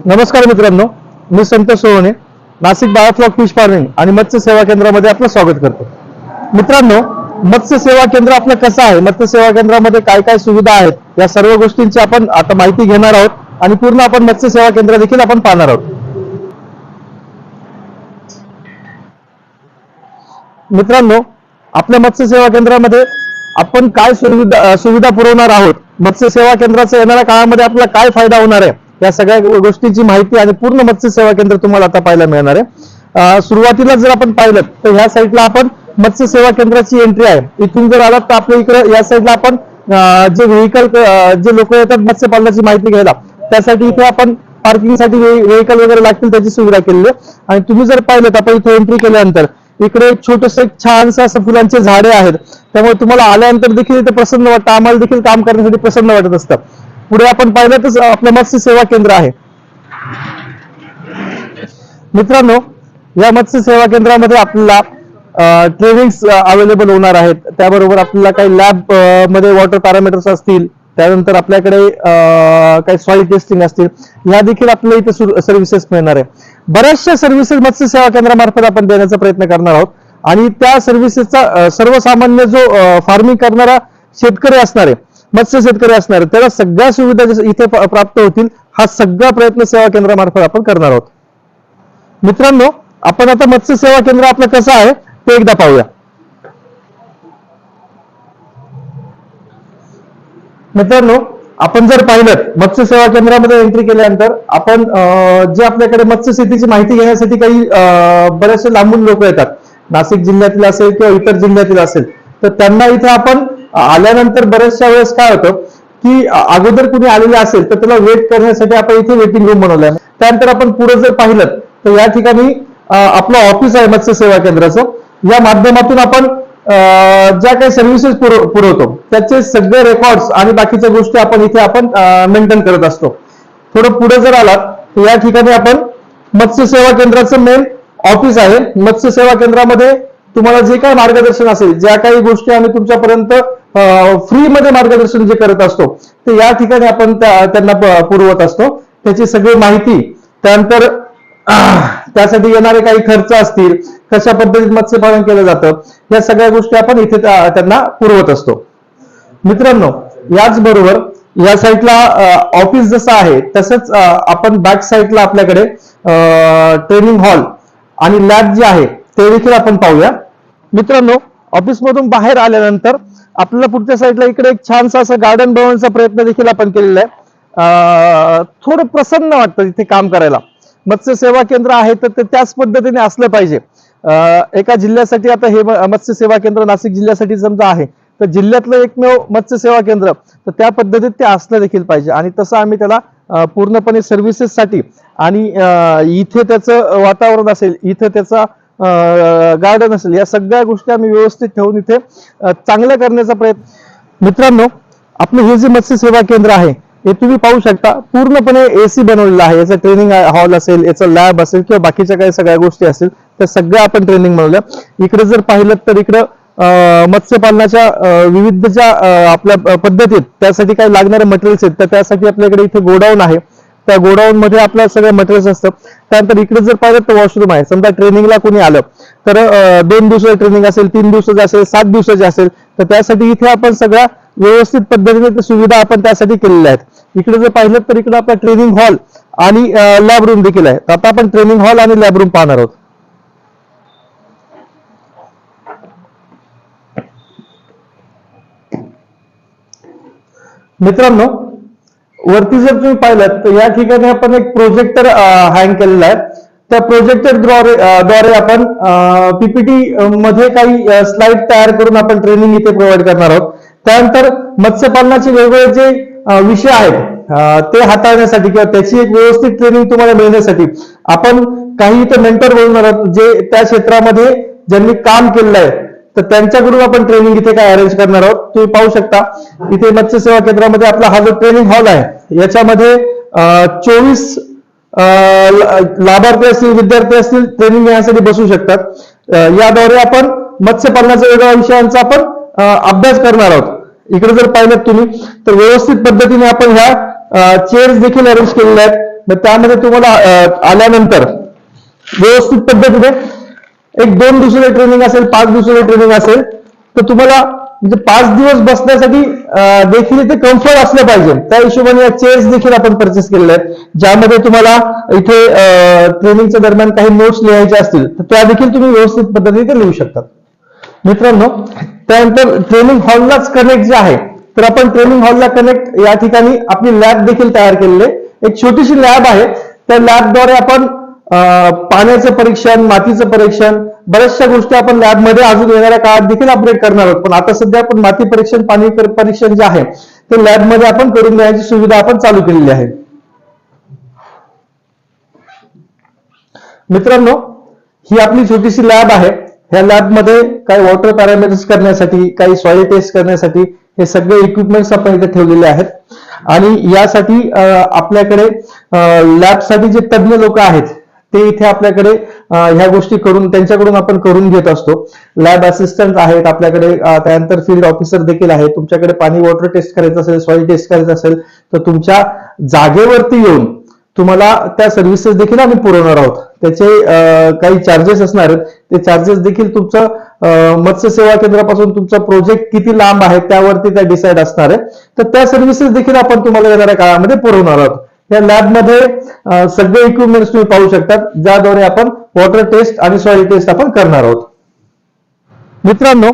नमस्कार मित्रांनो, मी Santosh Sohane, Nashik biofloc fish farming आणि मत्स्य सेवा केंद्रामध्ये आपलं स्वागत करतो. मित्रांनो, मत्स्य सेवा केंद्र आपलं कसं आहे, मत्स्य सेवा केंद्रामध्ये काय काय सुविधा आहेत, या सर्व गोष्टींची आपण आता माहिती घेणार आहोत आणि पूर्ण आपण मत्स्य सेवा केंद्र देखील आपण पाहणार आहोत. मित्रांनो, आपल्या मत्स्य सेवा केंद्रामध्ये आपण काय सुविधा पुरवणार आहोत, मत्स्य सेवा केंद्राचा येणाऱ्या काळामध्ये आपल्याला काय फायदा होणार आहे, या सगळ्या गोष्टींची माहिती आणि पूर्ण मत्स्य सेवा केंद्र तुम्हाला आता पाहायला मिळणार आहे. सुरुवातीला जर आपण पाहिलं तर ह्या साईडला आपण मत्स्य सेवा केंद्राची एंट्री आहे. इथून जर आलात तर आपल्या इकडे या साईडला आपण जे व्हेकल जे लोक येतात मत्स्यपालनाची माहिती घ्यायला, त्यासाठी इथे आपण पार्किंगसाठी व्हेकल वगैरे लागतील त्याची सुविधा केलेली आहे. आणि तुम्ही जर पाहिलं तर आपण इथे एंट्री केल्यानंतर इकडे एक छोटस छानसं असं फुलांचे झाडे आहेत, त्यामुळे तुम्हाला आल्यानंतर देखील इथे प्रसन्न वाटतं, आम्हाला देखील काम करण्यासाठी प्रसन्न वाटत असतं. पुढे आपण पाहिलं तर आपलं मत्स्य सेवा केंद्र आहे. मित्रांनो, या मत्स्य सेवा केंद्रामध्ये आपल्याला ट्रेनिंग्स अवेलेबल होणार आहेत. त्याबरोबर आपल्याला काही लॅब मध्ये वॉटर पॅरामीटर्स असतील, त्यानंतर आपल्याकडे काही सॉइल टेस्टिंग असतील, या देखील आपल्याला इथे सर्व्हिसेस मिळणार आहे. बऱ्याचशा सर्व्हिसेस मत्स्य सेवा केंद्रामार्फत आपण देण्याचा प्रयत्न करणार आहोत आणि त्या सर्व्हिसेसचा सर्वसामान्य जो फार्मिंग करणारा शेतकरी असणार आहे, मत्स्य शेतकरी असणार आहे, त्याला सगळ्या सुविधा इथे प्राप्त होतील, हा सगळा प्रयत्न सेवा केंद्रामार्फत आपण करणार आहोत. मित्रांनो, आपण आता मत्स्य सेवा केंद्र आपलं कसं आहे ते एकदा पाहूया. मित्रांनो, आपण जर पाहिलं मत्स्य सेवा केंद्रामध्ये एंट्री केल्यानंतर आपण जे आपल्याकडे मत्स्य शेतीची माहिती घेण्यासाठी काही बरेचसे लांबून लोक येतात, नाशिक जिल्ह्यातील असेल किंवा इतर जिल्ह्यातील असेल, तर त्यांना इथे आपण आल्यानंतर बऱ्याचशा वेळेस काय होतं की अगोदर कुणी आलेले असेल तर त्याला वेट करण्यासाठी आपण इथे वेटिंग रूम बनवलाय. त्यानंतर आपण पुढे जर पाहिलं तर या ठिकाणी आपलं ऑफिस आहे मत्स्य सेवा केंद्राचं. या माध्यमातून आपण ज्या काही सर्व्हिसेस पुरवतो त्याचे सगळे रेकॉर्ड्स आणि बाकीच्या गोष्टी आपण इथे मेंटेन करत असतो. थोडं पुढे जर आलात तर या ठिकाणी आपण मत्स्य सेवा केंद्राचं मेन ऑफिस आहे. मत्स्य सेवा केंद्रामध्ये तुम्हाला जे काही मार्गदर्शन असेल, ज्या काही गोष्टी आम्ही तुमच्यापर्यंत फ्री मध्ये मार्गदर्शन जे करत असतो ते या ठिकाणी आपण त्यांना पुरवत असतो. त्याची सगळी माहिती, त्यानंतर त्यासाठी येणारे काही खर्च असतील, कशा पद्धतीत मत्स्यपालन केलं जातं, या सगळ्या गोष्टी आपण इथे त्यांना पुरवत असतो. मित्रांनो, याचबरोबर या साईडला ऑफिस जसं आहे तसंच आपण बॅक साईडला आपल्याकडे ट्रेनिंग हॉल आणि लॅब जे आहे ते देखील आपण पाहूया. मित्रांनो, ऑफिस मधून बाहेर आल्यानंतर आपल्याला पुढच्या साईडला इकडे एक छानसा असं गार्डन बनवण्याचा प्रयत्न देखील आपण केलेला आहे. थोडं प्रसन्न वाटतं इथे काम करायला. मत्स्य सेवा केंद्र आहे तर ते त्याच पद्धतीने असलं पाहिजे. एका जिल्ह्यासाठी आता हे मत्स्य सेवा केंद्र नाशिक जिल्ह्यासाठी समजा आहे तर जिल्ह्यातलं एकमेव मत्स्य सेवा केंद्र, तर त्या पद्धतीत ते असलं देखील पाहिजे. आणि तसं आम्ही त्याला पूर्णपणे सर्व्हिसेससाठी आणि इथे त्याचं वातावरण असेल, इथे त्याचा गार्डन असेल, या सगळ्या गोष्टी आम्ही व्यवस्थित ठेवून इथे चांगलं करण्याचा प्रयत्न. मित्रांनो, आपलं हे जे मत्स्य सेवा केंद्र आहे हे तुम्ही पाहू शकता, पूर्णपणे एसी बनवलेलं आहे. याचं ट्रेनिंग हॉल असेल, याचं लॅब असेल किंवा बाकीच्या काही सगळ्या गोष्टी असतील, त्या सगळ्या आपण ट्रेनिंग बनवल्या. इकडे जर पाहिलं तर इकडं मत्स्यपालनाच्या विविध ज्या आपल्या पद्धतीत त्यासाठी काही लागणारे मटेरियल्स आहेत, तर त्यासाठी आपल्याकडे इथे गोडाऊन आहे. त्या गोडाऊन मध्ये आपल्या सगळ्या मटेरियल्स असतं. त्यानंतर इकडे जर पाहिलं तर वॉशरूम आहे. समजा ट्रेनिंगला कोणी आलं तर 2 दिवसाची ट्रेनिंग असेल, 3 दिवसाची असेल, 7 दिवसाची असेल, तर त्यासाठी इथे आपण सगळ्या व्यवस्थित पद्धतीने सुविधा आपण त्यासाठी केलेल्या आहेत. इकडे जर पाहिलं तर इकडे आपला ट्रेनिंग हॉल आणि लॅब रूम देखील आहे. आता आपण ट्रेनिंग हॉल आणि लॅब रूम पाहणार आहोत. मित्रांनो, वरती जर तुम्ही पाहिलं तर या ठिकाणी आपण एक प्रोजेक्टर हँग केलेला आहे. त्या प्रोजेक्टर द्वारे आपण पीपीटी मध्ये काही स्लाइड तयार करून आपण ट्रेनिंग इथे प्रोव्हाइड करणार आहोत. त्यानंतर मत्स्यपालनाचे वेगवेगळे जे विषय आहेत ते हाताळण्यासाठी किंवा त्याची एक व्यवस्थित ट्रेनिंग तुम्हाला मिळण्यासाठी आपण काही इथे मेंटर बोलणार आहोत, जे त्या क्षेत्रामध्ये ज्यांनी काम केलेलं आहे तर त्यांच्याकडून आपण ट्रेनिंग इथे काय अरेंज करणार आहोत. तुम्ही पाहू शकता इथे मत्स्य सेवा केंद्रामध्ये आपला हा जो ट्रेनिंग हॉल आहे याच्यामध्ये 24 लाभार्थी असतील, विद्यार्थी असतील, ट्रेनिंग घेण्यासाठी बसू शकतात. याद्वारे आपण मत्स्यपालनाच्या वेगवेगळ्या विषयांचा आपण अभ्यास करणार आहोत. इकडे जर पाहिलं तुम्ही तर व्यवस्थित पद्धतीने आपण ह्या चेअर्स देखील अरेंज केलेल्या आहेत. मग त्यामध्ये तुम्हाला आल्यानंतर व्यवस्थित पद्धतीने 1-2 दिवसाचे ट्रेनिंग असेल, 5 दिवसाचे ट्रेनिंग असेल, तर तुम्हाला म्हणजे 5 दिवस बसण्यासाठी देखील इथे कम्फर्ट असलं पाहिजे. त्या हिशोबाने या चेअर्स देखील आपण परचेस केलेल्या आहेत, ज्यामध्ये तुम्हाला इथे ट्रेनिंगच्या दरम्यान काही नोट्स लिहायचे असतील तर त्या देखील तुम्ही व्यवस्थित पद्धतीने लिहू शकतात. मित्रांनो, त्यानंतर ट्रेनिंग हॉललाच कनेक्ट जे आहे, तर आपण ट्रेनिंग हॉलला कनेक्ट या ठिकाणी आपली लॅब देखील तयार केलेली आहे. एक छोटीशी लॅब आहे, त्या लॅबद्वारे आपण पाण्याचं परीक्षण, मातीचं परीक्षण, बऱ्याचशा गोष्टी आपण लॅबमध्ये अजून येणाऱ्या काळात देखील अपडेट करणार आहोत. पण आता सध्या आपण माती परीक्षण, पाणी परीक्षण जे आहे ते लॅबमध्ये आपण करून देण्याची सुविधा आपण चालू केलेली आहे. मित्रांनो, ही आपली छोटीशी लॅब आहे. ह्या लॅबमध्ये काही वॉटर पॅरामीटर्स करण्यासाठी, काही सॉइल टेस्ट करण्यासाठी हे सगळे इक्विपमेंट्स आपण इथे ठेवलेले आहेत. आणि यासाठी आपल्याकडे लॅबसाठी जे तज्ञ लोक आहेत ते इथे आपल्याकडे ह्या गोष्टी करून त्यांच्याकडून आपण करून घेत असतो. लॅब असिस्टंट आहेत आपल्याकडे, त्यानंतर फील्ड ऑफिसर देखील आहे. तुमच्याकडे पाणी वॉटर टेस्ट करायचं असेल, सॉइल टेस्ट करायचं असेल तर तुमच्या जागेवरती येऊन तुम्हाला त्या सर्व्हिसेस देखील आम्ही पुरवणार आहोत. त्याचे काही चार्जेस असणार आहेत, ते चार्जेस देखील तुमचं मत्स्य सेवा केंद्रापासून तुमचा प्रोजेक्ट किती लांब आहे त्यावरती त्या डिसाईड असणार आहे. तर त्या सर्व्हिसेस देखील आपण तुम्हाला येणाऱ्या काळामध्ये पुरवणार आहोत. या लॅबमध्ये सगळे इक्विपमेंट्स तुम्ही पाहू शकतात, ज्याद्वारे आपण वॉटर टेस्ट आणि सॉइल टेस्ट आपण करणार आहोत. मित्रांनो,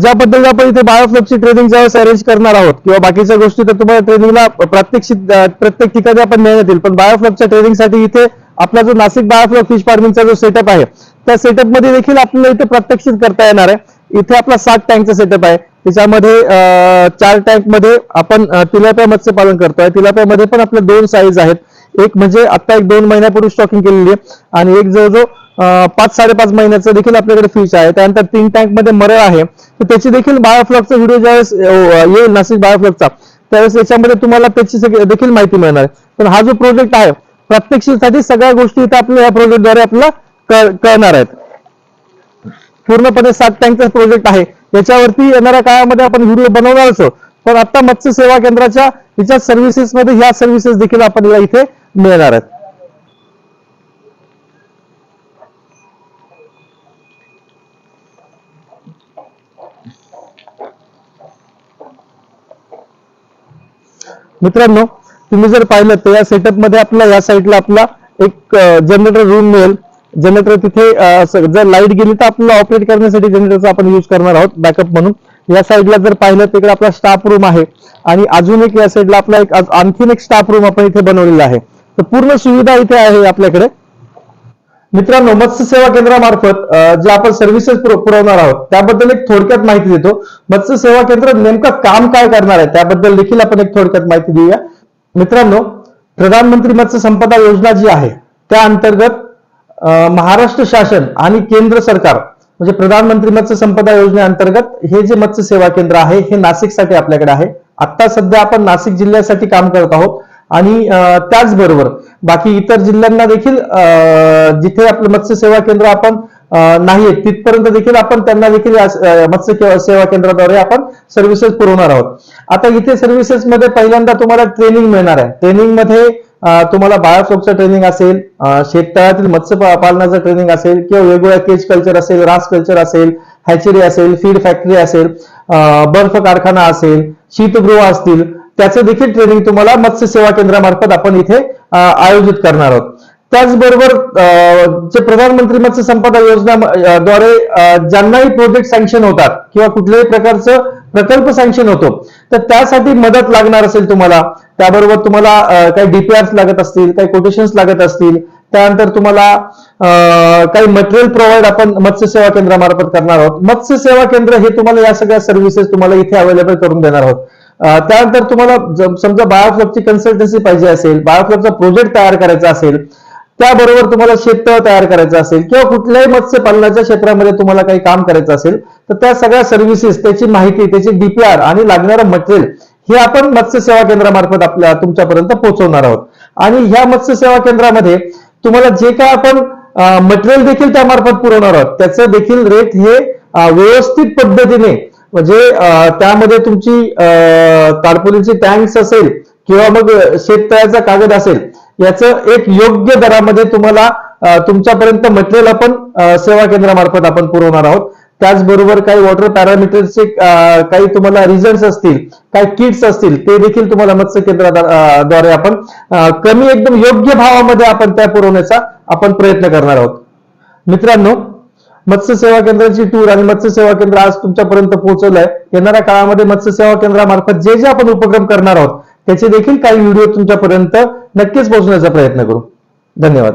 ज्या पद्धतीने आपण इथे बायोफ्लॉकची ट्रेनिंग ज्यावेळेस अरेंज करणार आहोत किंवा बाकीच्या गोष्टी तर तुम्हाला ट्रेनिंगला प्रत्येक ठिकाणी आपण नेण्यात येईल, पण बायोफ्लॉकच्या ट्रेनिंगसाठी इथे आपला जो नाशिक बायोफ्लॉक फिश फार्मिंगचा जो सेटअप आहे त्या सेटअप मध्ये देखील आपल्याला इथे प्रात्यक्षिक करता येणार आहे. इथे आपला 7 टँकचा सेटअप आहे. त्याच्यामध्ये 4 टँक मध्ये आपण तिलापिया मत्स्य पालन करतोय. तिलापियामध्ये पण आपल्या 2 साईज आहेत. एक म्हणजे आता 1-2 महिन्यापूर्वी स्टॉकिंग केलेली आहे आणि एक जवळजवळ 5-5.5 महिन्याचं देखील आपल्याकडे फिश आहे. त्यानंतर 3 टँक मध्ये मरळ आहे, तर त्याची देखील बायोफ्लॉकचा व्हिडिओ ज्यावेळेस येईल नाशिक बायोफ्लॉकचा त्यावेळेस याच्यामध्ये तुम्हाला त्याची देखील माहिती मिळणार आहे. पण हा जो प्रोजेक्ट आहे प्रात्यक्षिकसाठी सगळ्या गोष्टी इथे आपल्या या प्रोजेक्टद्वारे आपल्याला कळणार आहेत. पूर्णपणे 7 टँकचा प्रोजेक्ट आहे. याच्यावरती येणाऱ्या काळामध्ये आपण व्हिडिओ बनवणारच आहोत, पण आता मत्स्य सेवा केंद्राच्या हिच्या सर्व्हिसेस मध्ये ह्या सर्व्हिसेस देखील आपल्याला इथे मिळणार आहेत. मित्रांनो, तुम्ही जर पाहिलं तर या सेटअप मध्ये आपला या साईडला आपला एक जनरेटर रूम मिळेल. जनरेटर तिथे जर लाईट गेली तर आपल्याला ऑपरेट करण्यासाठी जनरेटरचा आपण यूज करणार आहोत बॅकअप म्हणून. या साईडला जर पाहिलं तिकडे आपला स्टाफ रूम आहे आणि अजून एक या साईडला आपला आणखीन एक स्टाफ रूम आपण इथे बनवलेला आहे. तर पूर्ण सुविधा इथे आहे आपल्याकडे. मित्रांनो, मत्स्य सेवा केंद्रामार्फत जे आपण सर्व्हिसेस पुरवणार आहोत त्याबद्दल एक थोडक्यात माहिती देतो. मत्स्य सेवा केंद्र नेमकं काम काय करणार आहे त्याबद्दल देखील आपण एक थोडक्यात माहिती देऊया. मित्रांनो, प्रधानमंत्री मत्स्य संपदा योजना जी आहे त्या अंतर्गत महाराष्ट्र शासन आणि केंद्र सरकार म्हणजे प्रधानमंत्री मत्स्य संपदा योजनेअंतर्गत हे जे मत्स्य सेवा केंद्र आहे हे नाशिकसाठी आपल्याकडे आहे. आता सध्या आपण नाशिक जिल्ह्यासाठी काम करत आहोत आणि त्याचबरोबर बाकी इतर जिल्ह्यांना देखील जिथे आपलं मत्स्य सेवा केंद्र आपण नाही तिथपर्यंत देखील आपण त्यांना देखील मत्स्य सेवा केंद्राद्वारे आपण सर्व्हिसेस पुरवणार आहोत. आता इथे सर्व्हिसेस मध्ये पहिल्यांदा तुम्हाला ट्रेनिंग मिळणार आहे. ट्रेनिंग मध्ये तुम्हाला बायोफ्लॉकचं ट्रेनिंग असेल, शेततळ्यातील मत्स्य पालनाचं ट्रेनिंग असेल किंवा वेगवेगळ्या केज कल्चर असेल, रास कल्चर असेल, हॅचरी असेल, फीड फॅक्टरी असेल, बर्फ कारखाना असेल, शीतगृह असतील, त्याचं देखील ट्रेनिंग तुम्हाला मत्स्य सेवा केंद्रामार्फत आपण इथे आयोजित करणार आहोत. त्याचबरोबर जे प्रधानमंत्री मत्स्य संपदा योजनेद्वारे ज्यांनाही प्रोजेक्ट सँक्शन होतात किंवा कुठल्याही प्रकारचं प्रकल्प सँक्शन होतो तर त्यासाठी मदत लागणार असेल तुम्हाला, त्याबरोबर तुम्हाला काही डीपीआर्स लागत असतील, काही कोटेशन्स लागत असतील, त्यानंतर तुम्हाला काही मटेरियल प्रोव्हाइड आपण मत्स्य सेवा केंद्रामार्फत करणार आहोत. मत्स्य सेवा केंद्र हे तुम्हाला या सगळ्या सर्व्हिसेस तुम्हाला इथे अवेलेबल करून देणार आहोत. त्यानंतर तुम्हाला समजा बायोफ्लॉकची कन्सल्टन्सी पाहिजे असेल, बायोफ्लॉकचा प्रोजेक्ट तयार करायचा असेल, त्याबरोबर तुम्हाला शेततळ तयार करायचं असेल किंवा कुठल्याही मत्स्य पालनाच्या क्षेत्रामध्ये तुम्हाला काही काम करायचं असेल तर त्या सगळ्या सर्व्हिसेस, त्याची माहिती, त्याची डीपीआर आणि लागणारं मटेरियल हे आपण मत्स्य सेवा केंद्रामार्फत तुमच्यापर्यंत पोहोचवणार आहोत. आणि ह्या मत्स्य सेवा केंद्रामध्ये तुम्हाला जे काय आपण मटेरियल देखील त्यामार्फत पुरवणार आहोत त्याचं देखील रेट हे व्यवस्थित पद्धतीने म्हणजे त्यामध्ये तुमची ताडपत्रीची टँक्स असेल किंवा मग शेततळ्याचा कागद असेल याचं एक योग्य दरामध्ये तुम्हाला तुमच्यापर्यंत मटेरियल आपण सेवा केंद्रामार्फत आपण पुरवणार आहोत. त्याचबरोबर काही वॉटर पॅरामीटर्सचे काही तुम्हाला रिझल्ट असतील, काही किट्स असतील, ते देखील तुम्हाला मत्स्य केंद्राद्वारे आपण कमी एकदम योग्य भावामध्ये आपण त्या पुरवण्याचा आपण प्रयत्न करणार आहोत. मित्रांनो, मत्स्य सेवा केंद्राची टूर आणि मत्स्य सेवा केंद्र आज तुमच्यापर्यंत पोहोचवलंय. येणाऱ्या काळामध्ये मत्स्य सेवा केंद्रामार्फत जे जे आपण उपक्रम करणार आहोत त्याचे देखील काही व्हिडिओ तुमच्यापर्यंत नक्कीच पोहोचण्याचा प्रयत्न करू. धन्यवाद.